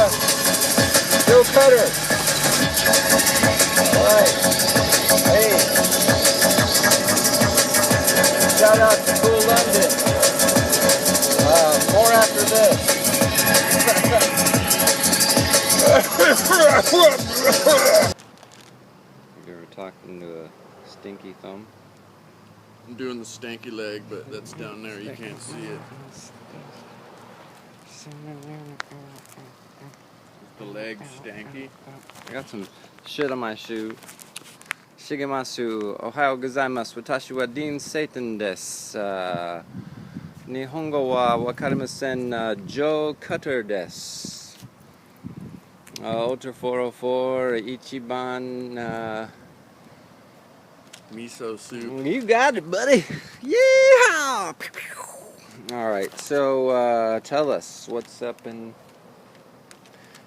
Joe Cutter. Alright. Hey. Shout out to KoolLondon. More after this. You were talking to a stinky thumb? I'm doing the stanky leg, but that's down there. You can't see it. Is the leg stanky? I got some shit on my shoe. Shigemasu, Ohayou gozaimasu. Watashi wa disenchanted desu. Nihongo wa wakarimasen. Joe Cutter desu. Ultra404, Ichiban. Miso soup. You got it, buddy. Yeah. Alright, so tell us what's up in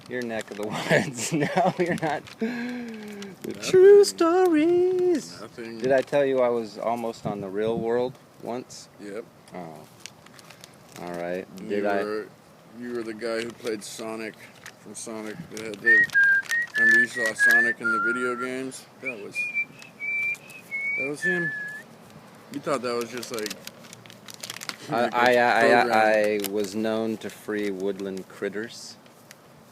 your neck of the woods. No, you're not. The true stories. Nothing. Did I tell you I was almost on the real world once? Yep. Oh. Alright. You were the guy who played Sonic from Sonic. Remember you saw Sonic in the video games? That was him. You thought that was just like I was known to free woodland critters.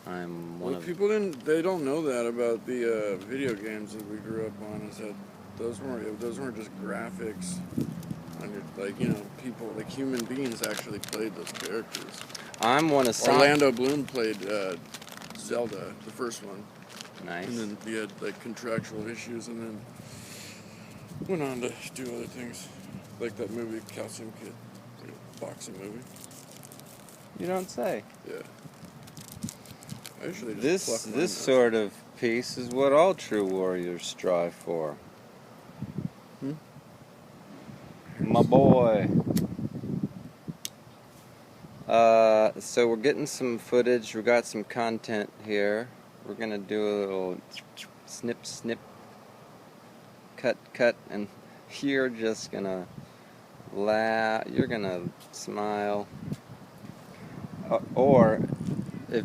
I'm one of people they don't know that about the video games that we grew up on, is that those weren't just graphics. People, like human beings actually played those characters. I'm one of Orlando Bloom played Zelda, the first one. Nice. And then he had like contractual issues, and then went on to do other things, like that movie Calcium Kid, boxing movie. You don't say. Yeah. I usually just This sort of peace is what all true warriors strive for. My boy. So we're getting some footage. We got some content here. We're gonna do a little snip, snip, cut, cut, and you're just gonna laugh. You're gonna smile. Or if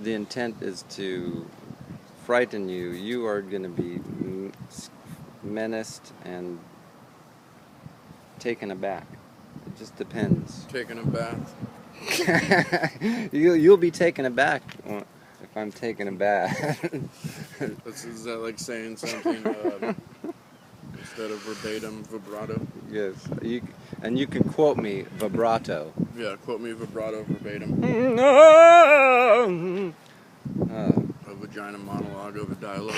the intent is to frighten you, you are gonna be menaced and taken aback. It just depends. Taking a bath. You'll be taken aback if I'm taking a bath. Is that like saying something instead of verbatim, vibrato? Yes. You can quote me vibrato. Yeah, quote me vibrato, verbatim. A vagina monologue of a dialogue.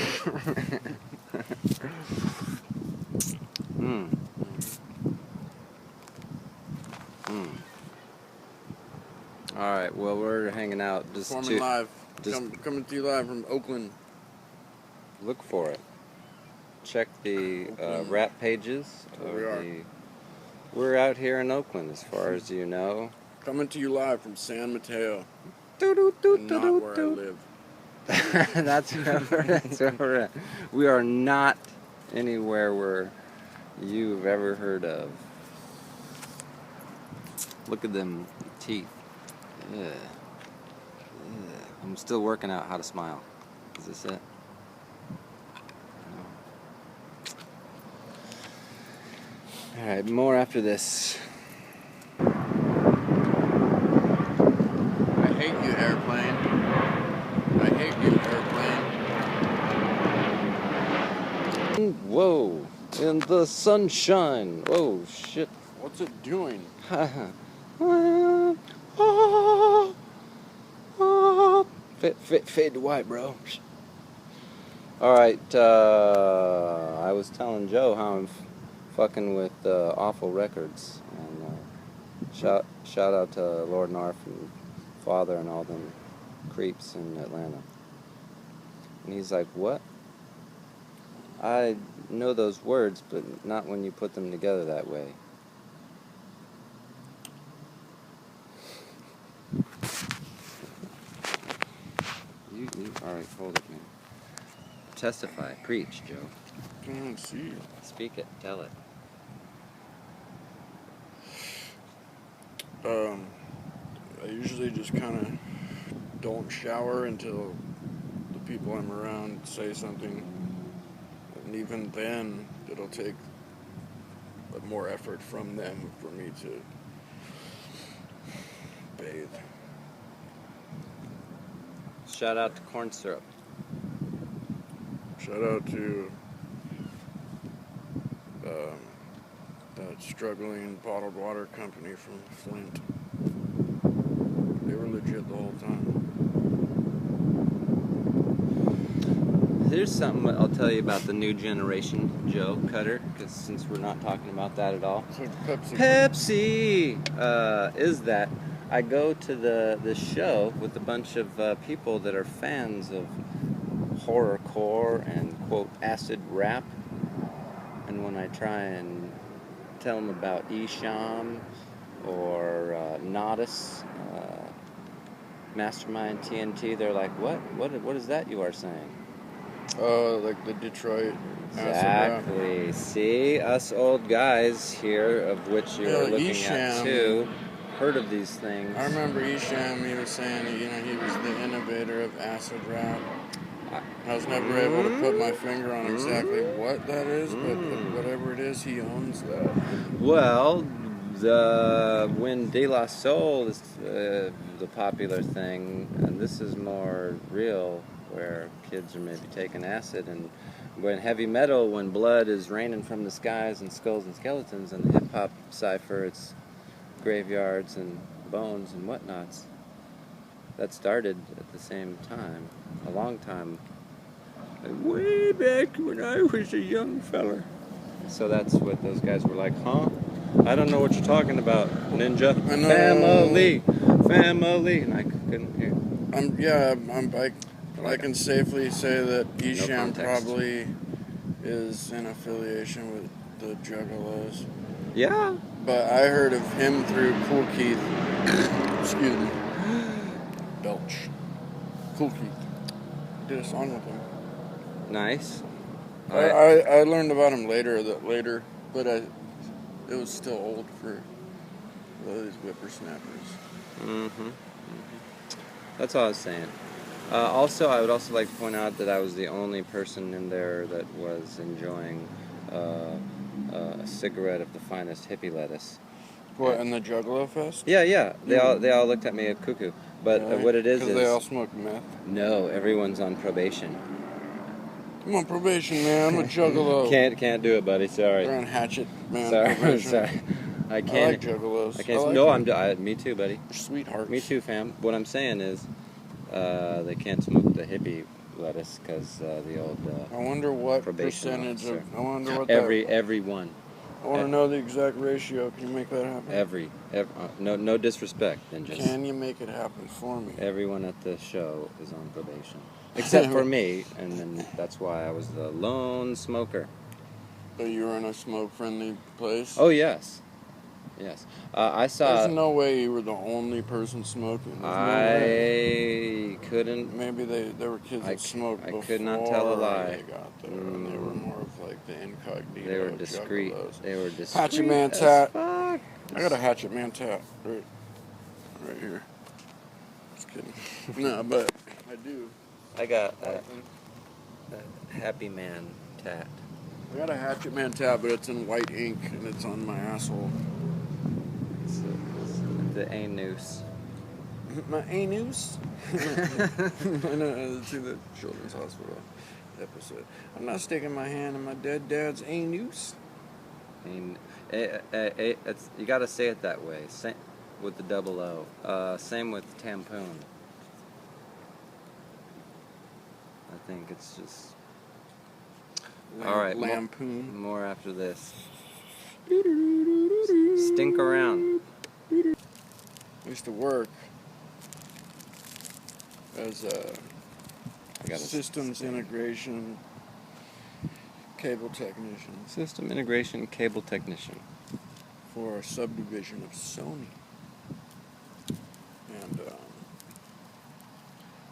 Alright, well, we're hanging out Coming to you live from Oakland. Look for it. Check the rap pages. We're out here in Oakland, as far as you know. Coming to you live from San Mateo. Not where I live. That's where we're at. We are not anywhere where you've ever heard of. Look at them teeth. Ugh. Ugh. I'm still working out how to smile. Is this it? No. Alright, more after this. I hate you, airplane. I hate you, airplane. Whoa, in the sunshine. Whoa, shit. What's it doing? Fade to white, bro. Alright, I was telling Joe how I'm fucking with Awful Records. And shout out to Lord Narf and Father and all them creeps in Atlanta. And he's like, what? I know those words, but not when you put them together that way. Alright, hold it, man. Testify, preach, Joe. Can't see. Speak it, tell it. I usually just kind of don't shower until the people I'm around say something. And even then, it'll take more effort from them for me to bathe. Shout out to corn syrup. Shout out to that struggling bottled water company from Flint. They were legit the whole time. Here's something I'll tell you about the new generation, Joe Cutter, because since we're not talking about that at all. It's like Pepsi. Pepsi is that I go to the show with a bunch of people that are fans of horrorcore and quote acid rap, and when I try and tell them about Isham or Nodus, Mastermind TNT, they're like, what is that you are saying? Like the Detroit acid rap. Exactly. See, us old guys here, of which you are looking at too, heard of these things. I remember Isham, he was saying that, he was the innovator of acid rap. I was never able to put my finger on exactly what that is, but whatever it is, he owns that. Well, when De La Soul is the popular thing, and this is more real, where kids are maybe taking acid, and when heavy metal, when blood is raining from the skies and skulls and skeletons, and the hip-hop cipher, it's graveyards and bones and whatnots. That started at the same time, a long time, way back when I was a young fella. So that's what those guys were like, huh? I don't know what you're talking about, Ninja. Family, and I couldn't hear. I can safely say that Isham probably is in affiliation with the Juggalos. Yeah. But I heard of him through Kool Keith. Excuse me. Belch. Kool Keith. Did a song with him. Nice. I learned about him later, but it was still old for those whippersnappers. That's all I was saying. Also, I would also like to point out that I was the only person in there that was enjoying a cigarette of the finest hippie lettuce. What, in the Juggalo Fest? Yeah. They all looked at me at cuckoo. But what it is because they all smoke meth? No, everyone's on probation. I'm on probation, man. I'm a Juggalo. Can't do it, buddy. Sorry. They're on hatchet, man. Sorry. I can't. I like Juggalos. Me too, buddy. Sweethearts. Me too, fam. What I'm saying is, they can't smoke the hippie lettuce because the old. I wonder what percentage of. I wonder what everyone. I want to know the exact ratio. Can you make that happen? No disrespect, ninjas. Can you make it happen for me? Everyone at the show is on probation, except for me, and then that's why I was the lone smoker. So you were in a smoke-friendly place? Oh yes. I saw. There's no way you were the only person smoking. I couldn't. Maybe there were kids that smoked before. I could not tell a lie. They got there, and they were more of like the incognito. They were discreet. Juggalos. Hatchet Man tat. I got a Hatchet Man tat right here. Just kidding. No, but I do. I got a Happy Man tat. I got a Hatchet Man tat, but it's in white ink and it's on my asshole. It's the anus. My anus? I know, see the Children's Hospital episode. I'm not sticking my hand in my dead dad's anus. You gotta say it that way. Same with the double O. Same with tampoon. I think it's just. Alright, lampoon. More after this. Stink around. I used to work as a systems integration cable technician. System integration cable technician. For a subdivision of Sony. And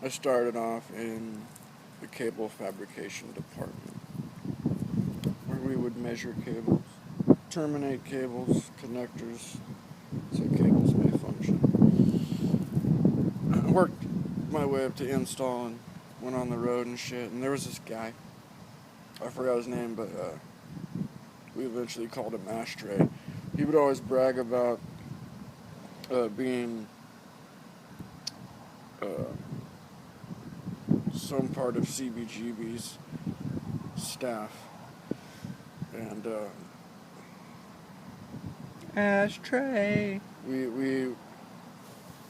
I started off in the cable fabrication department, where we would measure cables, terminate cables, connectors, so cables may function. I worked my way up to install and went on the road and shit. And there was this guy. I forgot his name, but we eventually called him Ashtray. He would always brag about being some part of CBGB's staff. And Ashtray. We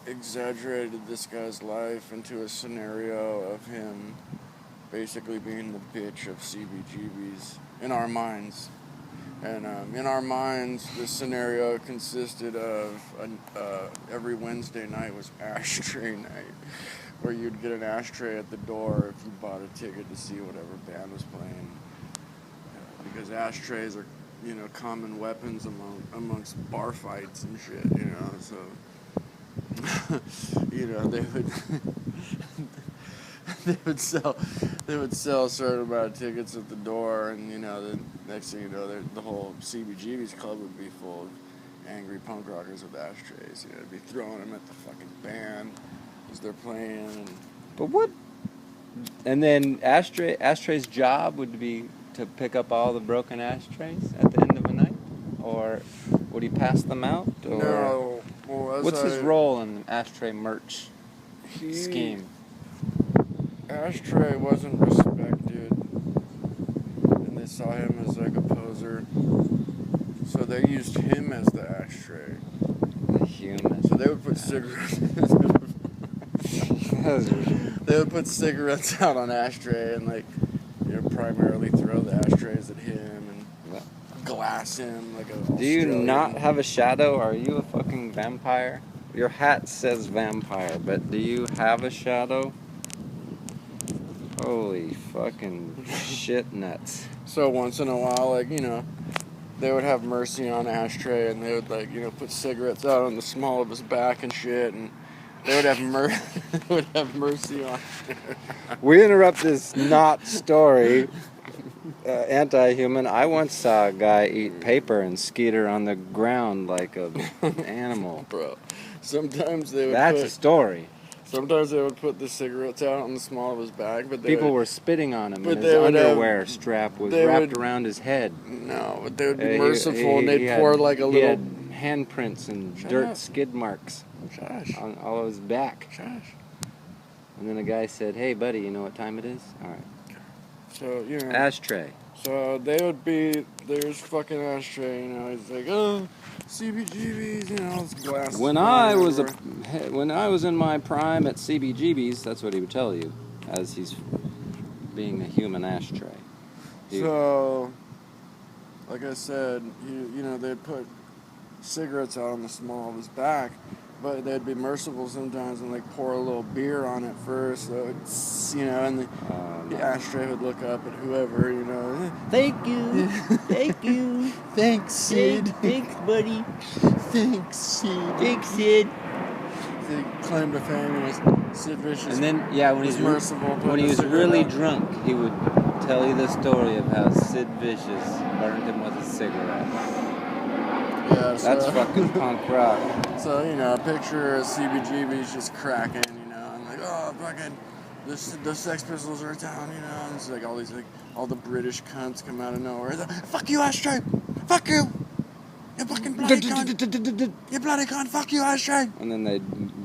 exaggerated this guy's life into a scenario of him basically being the bitch of CBGB's in our minds. And in our minds, this scenario consisted of every Wednesday night was Ashtray night, where you'd get an ashtray at the door if you bought a ticket to see whatever band was playing. Because ashtrays are, you know, common weapons amongst bar fights and shit, you know, so, you know, they would sell a certain amount of tickets at the door, and, you know, the next thing you know, the whole CBGB's club would be full of angry punk rockers with ashtrays, you know, they'd be throwing them at the fucking band as they're playing. And But what? And then Ashtray's job would be to pick up all the broken ashtrays at the end of the night, or would he pass them out? Or no. Well, what's his role in the ashtray merch scheme? Ashtray wasn't respected, and they saw him as like a poser, so they used him as the ashtray. The human. So they would put cigarettes. They would put cigarettes out on Ashtray and, like, you know, primarily throw the ashtrays at him and glass him like a. Do you not have a shadow? Are you a fucking vampire? Your hat says vampire, but do you have a shadow? Holy fucking shit nuts. So once in a while, like, you know, they would have mercy on Ashtray, and they would, like, you know, put cigarettes out on the small of his back and shit, and they would have mercy on. We interrupt this not story. Anti-human. I once saw a guy eat paper and skeeter on the ground like an animal. Bro, sometimes they would. That's a story. Sometimes they would put the cigarettes out on the small of his back, but people were spitting on him, and his underwear strap was wrapped around his head. No, but they would be merciful, and they'd pour like a little. He had handprints and dirt skid marks on all of his back. And then the guy said, "Hey, buddy, you know what time it is? All right." So, you know. Ashtray. So they would be, there's fucking Ashtray, you know, he's like, oh, CBGB's, you know, it's glass. When I was in my prime at CBGB's, that's what he would tell you, as he's being a human ashtray. So, like I said, you know, they'd put cigarettes out on the small of his back, but they'd be merciful sometimes and, like, pour a little beer on it first, so it's, you know, and the ashtray would look up at whoever, you know. Thank you. Thank you. Thanks, Sid. Thanks, buddy. Thanks, Sid. Thanks, Sid. They claimed to fame was Sid Vicious. And then, yeah, when he was really drunk, he would tell you the story of how Sid Vicious burned him with a cigarette. Yeah, so, that's fucking punk rock. So, you know, picture a CBGB's just cracking, you know, and like, oh, fucking, the Sex Pistols are in town, you know, and it's like all these, like, all the British cunts come out of nowhere. Like, fuck you, Ashtray! Fuck you! You fucking bloody cunt! You bloody cunt! Fuck you, Ashtray! And then they'd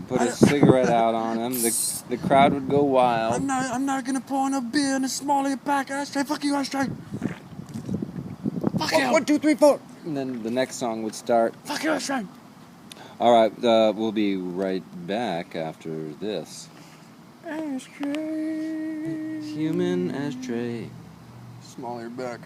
put a cigarette out on him. The crowd would go wild. I'm not gonna pour no beer in a small of your back, Ashtray! Fuck you, Ashtray! Fuck you! 1, 2, 3, 4! And then the next song would start. Fuck you, Ashtray! Alright, we'll be right back after this. Ashtray. Human ashtray. Small of your back.